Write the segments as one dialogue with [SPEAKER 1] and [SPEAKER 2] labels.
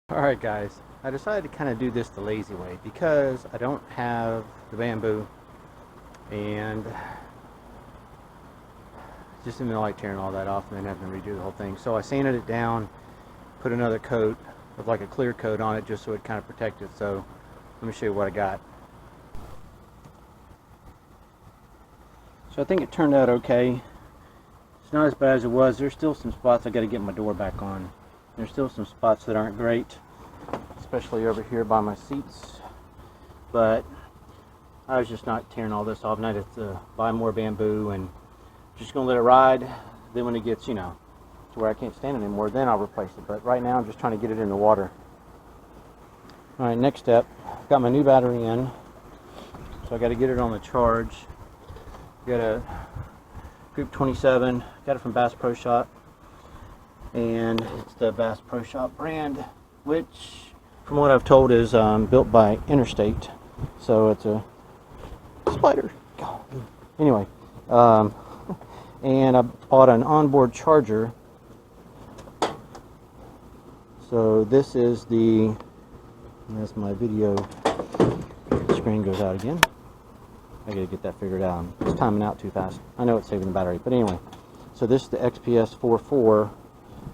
[SPEAKER 1] Alright guys, I decided to kind of do this the lazy way because I don't have the bamboo and just didn't like tearing all that off and then having to redo the whole thing. So I sanded it down, put another coat of like a clear coat on it just so it kind of protected it. So let me show you what I got. So I think it turned out okay. It's not as bad as it was. There's still some spots I got to get my door back on. There's still some spots that aren't great, especially over here by my seats, but I was just not tearing all this off, and I had to buy more bamboo and just gonna let it ride. Then when it gets, to where I can't stand it anymore, then I'll replace it. But right now I'm just trying to get it in the water. All right, next step, got my new battery in, so I got to get it on the charge. Got a Group 27, got it from Bass Pro Shop, and it's the Bass Pro Shop brand, which from what I've told is built by Interstate, so it's a spider. Anyway, and I bought an onboard charger. So this is that's my video screen goes out again. I gotta get that figured out. It's timing out too fast. I know it's saving the battery, but anyway. So this is the XPS 44,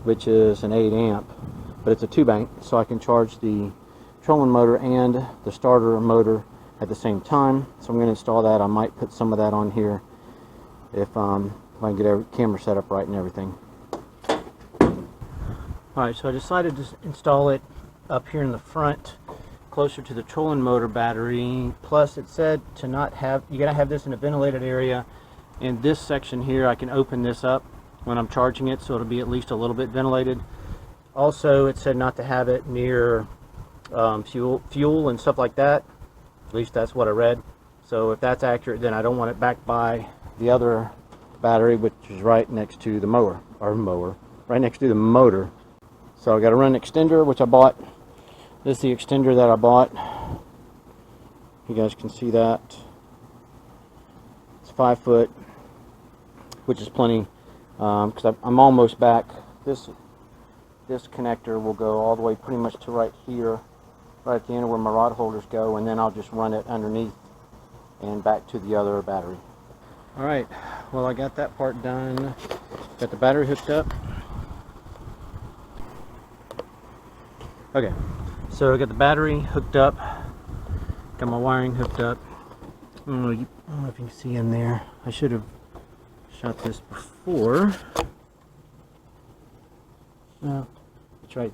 [SPEAKER 1] which is an 8 amp, but it's a 2-bank, so I can charge the trolling motor and the starter motor at the same time. So I'm going to install that. I might put some of that on here if I can get our camera set up right and everything. Alright, so I decided to install it up here in the front, closer to the trolling motor battery. Plus it said to not have, you gotta have this in a ventilated area. In this section here I can open this up when I'm charging it, so it'll be at least a little bit ventilated. Also, it said not to have it near fuel and stuff like that. At least that's what I read. So if that's accurate, then I don't want it back by the other battery, which is right next to the right next to the motor. So I got to run an extender, which I bought. This is the extender that I bought. You guys can see that. It's 5 foot, which is plenty. Because I'm almost back. This connector will go all the way pretty much to right here, right at the end of where my rod holders go, and then I'll just run it underneath and back to the other battery. Alright, well, I got that part done. Got the battery hooked up. Okay, so I got the battery hooked up, got my wiring hooked up. I don't know if you can see in there. I should have shot this before. No, it's right.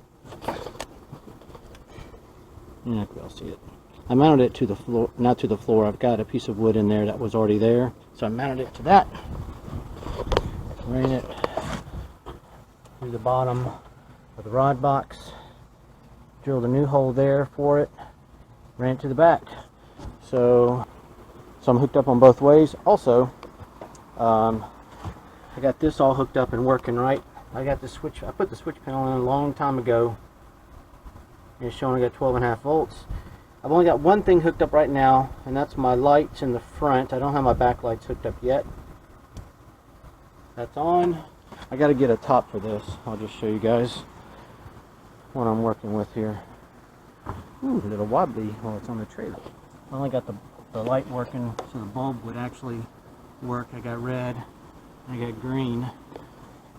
[SPEAKER 1] You're not going to see it. I mounted it to the floor, not to the floor. I've got a piece of wood in there that was already there, so I mounted it to that. Ran it through the bottom of the rod box. Drilled a new hole there for it. Ran it to the back. So I'm hooked up on both ways. Also, I got this all hooked up and working right. I got the switch. I put the switch panel in a long time ago. It's showing I got 12.5 volts. I've only got one thing hooked up right now, and that's my lights in the front. I don't have my back lights hooked up yet. That's on. I got to get a top for this. I'll just show you guys what I'm working with here. Ooh, a little wobbly while it's on the trailer. I only got the light working so the bulb would actually work. I got red, I got green.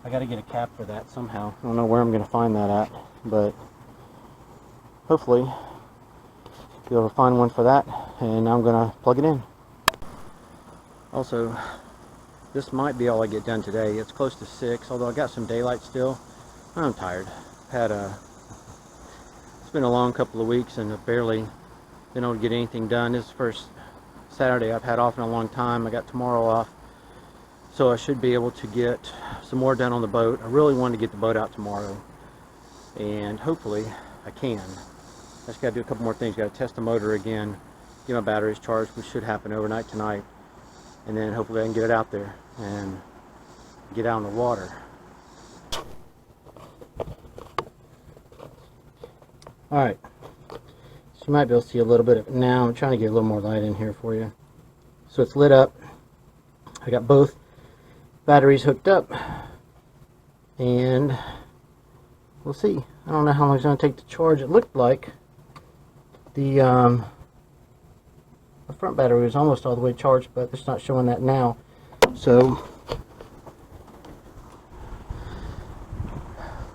[SPEAKER 1] I got to get a cap for that somehow. I don't know where I'm going to find that at, but hopefully be able to find one for that, and I'm going to plug it in. Also, this might be all I get done today. It's close to 6, although I got some daylight still. I'm tired. It's been a long couple of weeks and I've barely been able to get anything done. This is the first Saturday I've had off in a long time. I got tomorrow off, so I should be able to get some more done on the boat. I really wanted to get the boat out tomorrow, and hopefully I can. I just got to do a couple more things. Got to test the motor again, get my batteries charged, which should happen overnight tonight, and then hopefully I can get it out there and get out in the water. Alright, so you might be able to see a little bit of it now. I'm trying to get a little more light in here for you. So it's lit up. I got both batteries hooked up, and we'll see. I don't know how long it's going to take to charge. It looked like the front battery was almost all the way charged, but it's not showing that now. So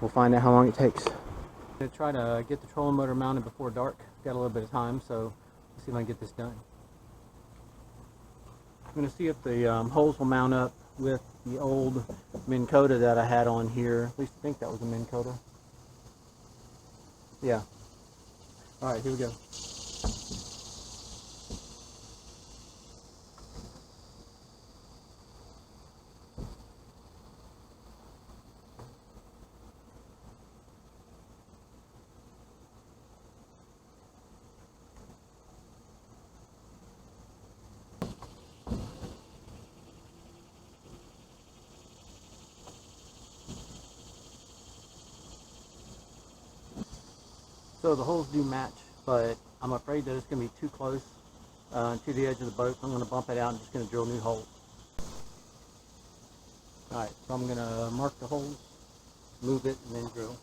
[SPEAKER 1] we'll find out how long it takes. I'm going to try to get the trolling motor mounted before dark. Got a little bit of time, so let's see if I can get this done. I'm going to see if the holes will mount up with the old Minn Kota that I had on here. At least I think that was a Minn Kota. Yeah. Alright, here we go. So the holes do match, but I'm afraid that it's going to be too close to the edge of the boat. So I'm going to bump it out and just going to drill new holes. Alright, so I'm going to mark the holes, move it, and then drill.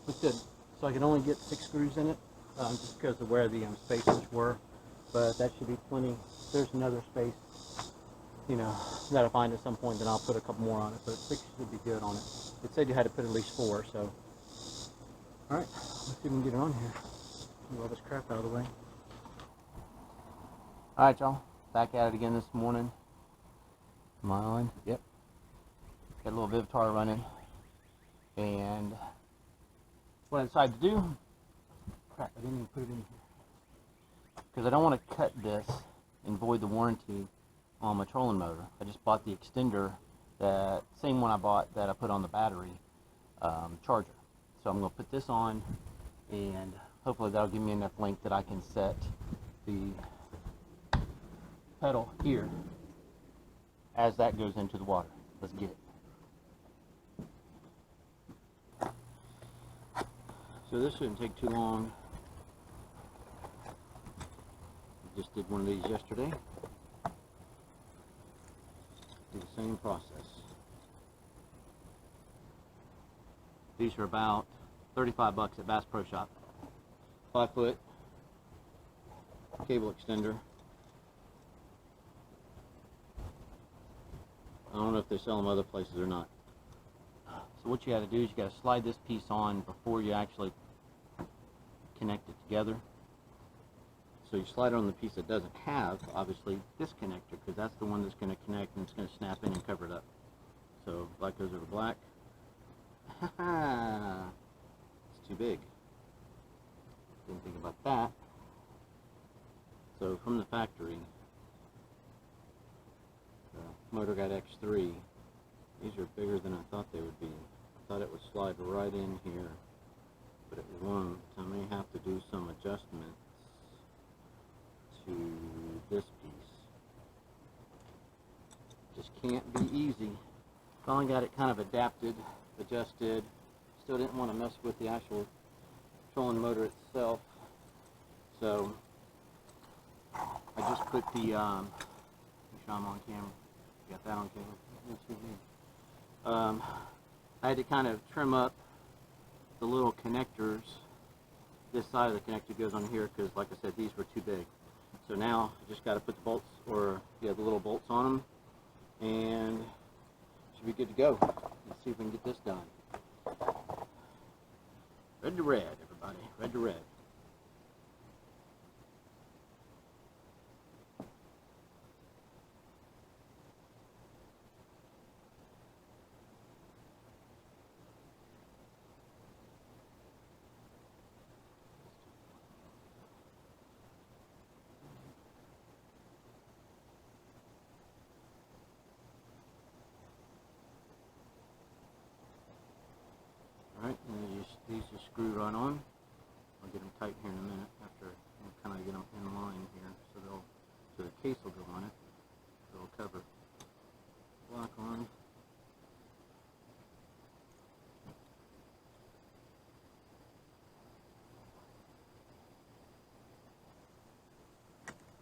[SPEAKER 1] Looks good. So I can only get 6 screws in it, just because of where the spacers were, but that should be plenty. There's another space, you know, that I'll find at some point, then I'll put a couple more on it, but 6 should be good on it. It said you had to put at least 4, so. Alright, let's see if we can get it on here. Get all this crap out of the way. Alright, y'all, back at it again this morning. Am I on? Yep. Got a little Vivitar running, and what I decided to do, crap, I didn't even put it in here, because I don't want to cut this and void the warranty on my trolling motor. I just bought the extender, that same one I bought that I put on the battery charger. So I'm going to put this on, and hopefully that'll give me enough length that I can set the pedal here as that goes into the water. Let's get it. So this shouldn't take too long. I just did one of these yesterday. Do the same process. These are about 35 bucks at Bass Pro Shop. 5-foot cable extender. I don't know if they sell them other places or not. So what you got to do is you got to slide this piece on before you actually connect it together. So you slide it on the piece that doesn't have, obviously, this connector, because that's the one that's going to connect and it's going to snap in and cover it up. So black goes over black. It's too big. Didn't think about that. So from the factory, the MotorGuide X3, these are bigger than I thought they would be. I thought it would slide right in here, but it won't. I may have to do some adjustments to this piece. Just can't be easy. Finally got it kind of adapted, adjusted. Still didn't want to mess with the actual trolling motor itself, so I just put the, make sure I'm on camera. Got that on camera. I had to kind of trim up the little connectors. This side of the connector goes on here because, like I said, these were too big. So now I just got to put the bolts, or yeah, the little bolts on them, and should be good to go. Let's see if we can get this done. Red to red, everybody. Red to red. Alright, and these just screw right on. I'll get them tight here in a minute after I kind of get them in line here, so the case will go on it. So it'll cover lock on.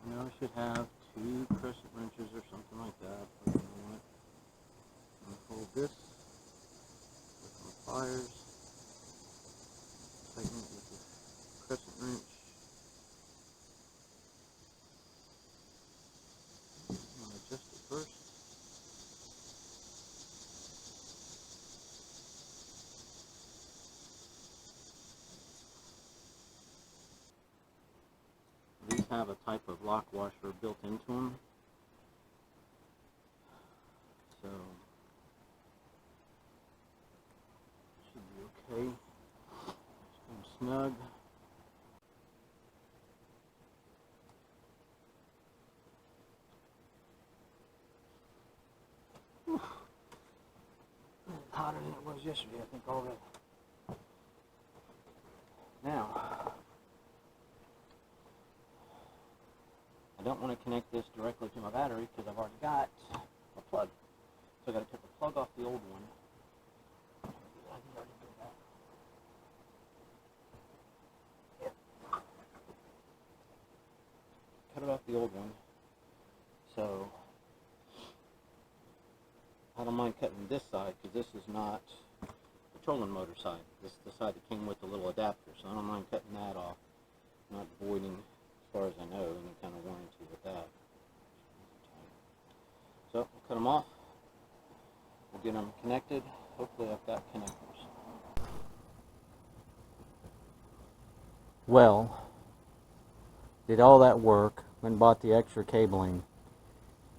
[SPEAKER 1] Now I should have 2 crescent wrenches or something like that. But you know what? I'm gonna hold this with my pliers. Tighten it with the crescent wrench. I'm going to adjust it first. These have a type of lock washer built into them. So, should be okay. Snug. It's hotter than it was yesterday, I think, already. Now, I don't want to connect this directly to my battery because I've already got a plug. So I got to take the plug off the old one. Cut it off the old one. So I don't mind cutting this side because this is not the trolling motor side. This is the side that came with the little adapter, so I don't mind cutting that off. Not voiding, as far as I know, any kind of warranty with that. So we'll cut them off. We'll get them connected. Hopefully I've got connectors. Well, did all that work, went and bought the extra cabling,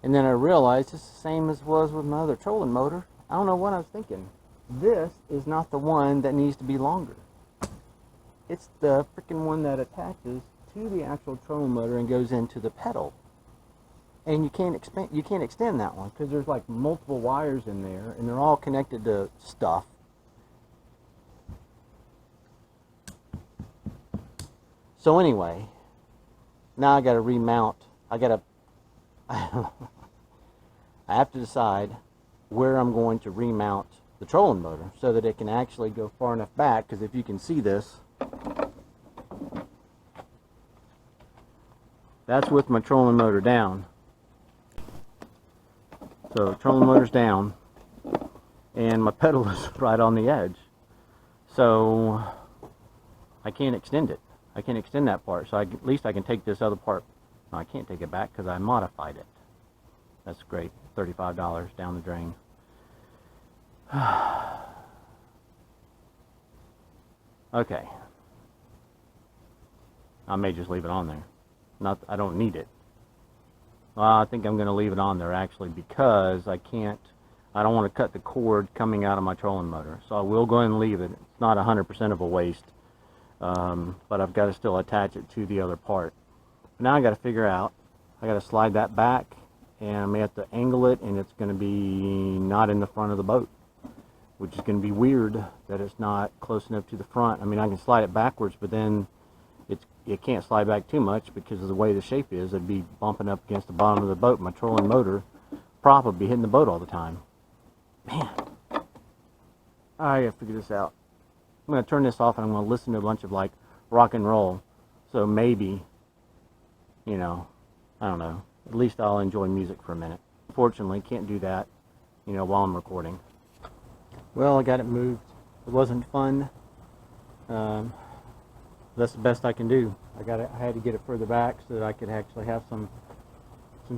[SPEAKER 1] and then I realized it's the same as was with my other trolling motor. I don't know what I was thinking. This is not the one that needs to be longer. It's the freaking one that attaches to the actual trolling motor and goes into the pedal. And you can't extend that one because there's like multiple wires in there and they're all connected to stuff. So anyway, now I got to remount. I have to decide where I'm going to remount the trolling motor so that it can actually go far enough back, because if you can see this, that's with my trolling motor down. So trolling motor's down and my pedal is right on the edge. So I can't extend it. I can't extend that part. So at least I can take this other part. No, I can't take it back because I modified it. That's great. $35 down the drain. Okay. I may just leave it on there. I don't need it. Well, I think I'm going to leave it on there actually because I don't want to cut the cord coming out of my trolling motor. So I will go ahead and leave it. It's not 100% of a waste. But I've got to still attach it to the other part. Now I got to figure out, I got to slide that back and I may have to angle it, and it's going to be not in the front of the boat, which is going to be weird that it's not close enough to the front. I mean, I can slide it backwards, but then it can't slide back too much because of the way the shape is. It'd be bumping up against the bottom of the boat. My trolling motor prop would be hitting the boat all the time. Man, I gotta figure this out. I'm gonna turn this off and I'm gonna listen to a bunch of like rock and roll. So maybe, you know, I don't know. At least I'll enjoy music for a minute. Fortunately, can't do that, you know, while I'm recording. Well, I got it moved. It wasn't fun. That's the best I can do. I had to get it further back so that I could actually have some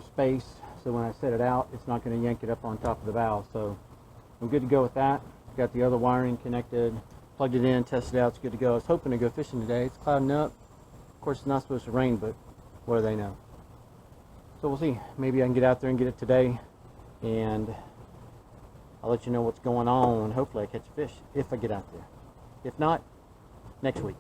[SPEAKER 1] space. So when I set it out, it's not going to yank it up on top of the bow. So I'm good to go with that. Got the other wiring connected. plugged it in, tested it out, it's good to go. I was hoping to go fishing today. It's clouding up. Of course, it's not supposed to rain, but what do they know? So we'll see. Maybe I can get out there and get it today, and I'll let you know what's going on. Hopefully I catch a fish if I get out there. If not, next week.